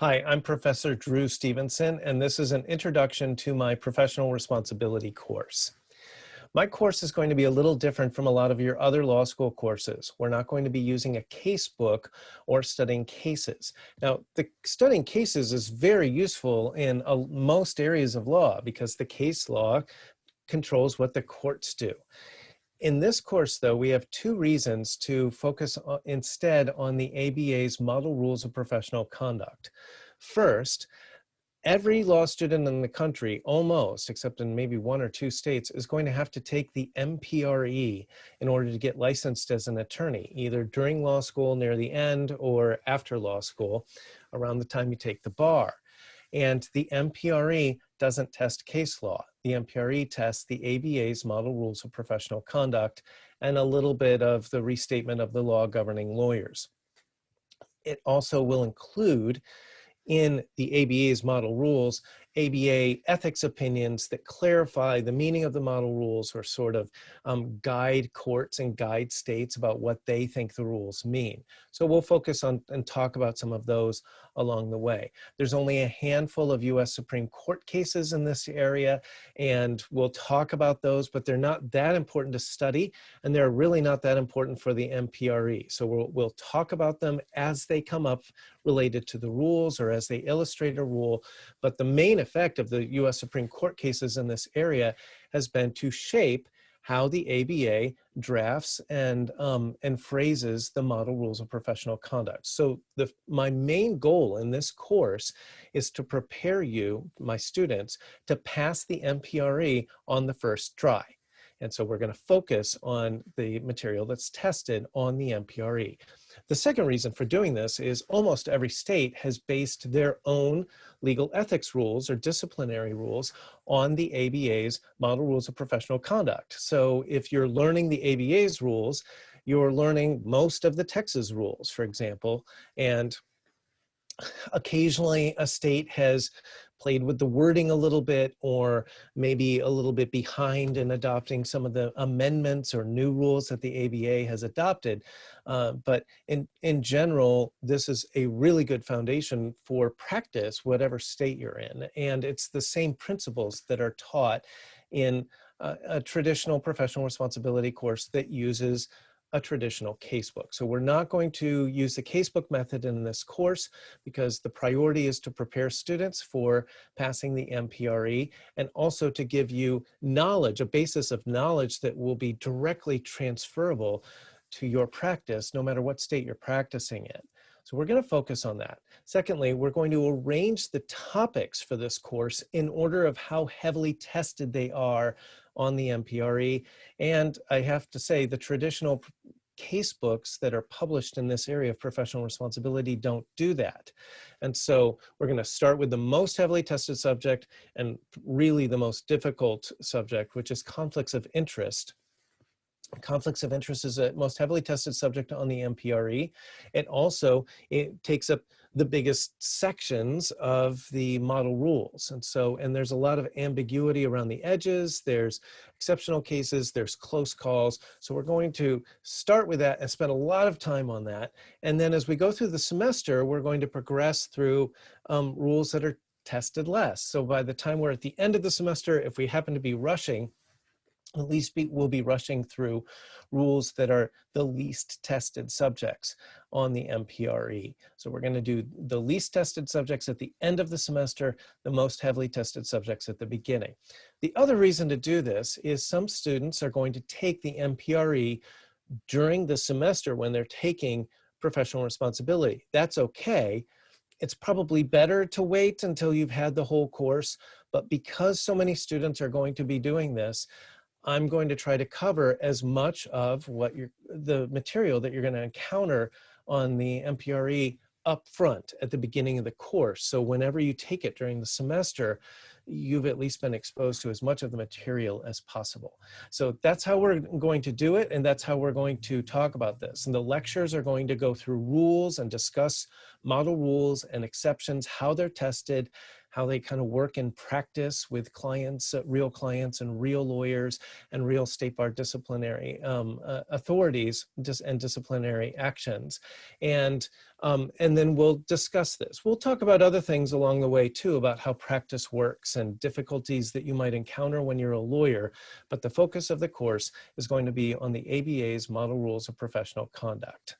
Hi, I'm Professor Drew Stevenson, and this is an introduction to my professional responsibility course. My course is going to be a little different from a lot of your other law school courses. We're not going to be using a case book or studying cases. Now, the studying cases is very useful in most areas of law because the case law controls what the courts do. In this course, though, we have two reasons to focus instead on the ABA's Model Rules of Professional Conduct. First, every law student in the country, almost, except in maybe one or two states, is going to have to take the MPRE in order to get licensed as an attorney, either during law school near the end or after law school, around the time you take the bar. And the MPRE doesn't test case law. The MPRE tests the ABA's Model Rules of Professional Conduct and a little bit of the restatement of the law governing lawyers. It also will include in the ABA's model rules, ABA ethics opinions that clarify the meaning of the model rules or sort of guide courts and guide states about what they think the rules mean. So we'll focus on and talk about some of those along the way. There's only a handful of US Supreme Court cases in this area, and we'll talk about those, but they're not that important to study, and they're really not that important for the MPRE. So we'll talk about them as they come up related to the rules or as they illustrate a rule, but the main effect of the US Supreme Court cases in this area has been to shape how the ABA drafts and phrases the model rules of professional conduct. So my main goal in this course is to prepare you, my students, to pass the MPRE on the first try. And so we're going to focus on the material that's tested on the MPRE. The second reason for doing this is almost every state has based their own legal ethics rules or disciplinary rules on the ABA's Model Rules of Professional Conduct. So if you're learning the ABA's rules, you're learning most of the Texas rules, for example, and occasionally a state has played with the wording a little bit or maybe a little bit behind in adopting some of the amendments or new rules that the ABA has adopted. But in general, this is a really good foundation for practice, whatever state you're in. And it's the same principles that are taught in a traditional professional responsibility course that uses a traditional casebook. So we're not going to use the casebook method in this course because the priority is to prepare students for passing the MPRE and also to give you knowledge, a basis of knowledge that will be directly transferable to your practice, no matter what state you're practicing in. So we're going to focus on that. Secondly, we're going to arrange the topics for this course in order of how heavily tested they are on the MPRE. And I have to say, the traditional case books that are published in this area of professional responsibility don't do that. And so we're going to start with the most heavily tested subject and really the most difficult subject, which is conflicts of interest. Conflicts of interest is the most heavily tested subject on the MPRE. It takes up the biggest sections of the model rules. And there's a lot of ambiguity around the edges. There's exceptional cases, there's close calls. So we're going to start with that and spend a lot of time on that. And then as we go through the semester, we're going to progress through rules that are tested less. So by the time we're at the end of the semester, if we happen to be rushing, at least we'll be rushing through rules that are the least tested subjects on the MPRE. So we're going to do the least tested subjects at the end of the semester, the most heavily tested subjects at the beginning. The other reason to do this is some students are going to take the MPRE during the semester when they're taking professional responsibility. That's okay. It's probably better to wait until you've had the whole course, but because so many students are going to be doing this, I'm going to try to cover as much of the material that you're going to encounter on the MPRE up front at the beginning of the course. So whenever you take it during the semester, you've at least been exposed to as much of the material as possible. So that's how we're going to do it, and that's how we're going to talk about this. And the lectures are going to go through rules and discuss model rules and exceptions, how they're tested, how they kind of work in practice with clients, real clients and real lawyers and real state bar disciplinary authorities and disciplinary actions. And then we'll discuss this. We'll talk about other things along the way too, about how practice works and difficulties that you might encounter when you're a lawyer. But the focus of the course is going to be on the ABA's Model Rules of Professional Conduct.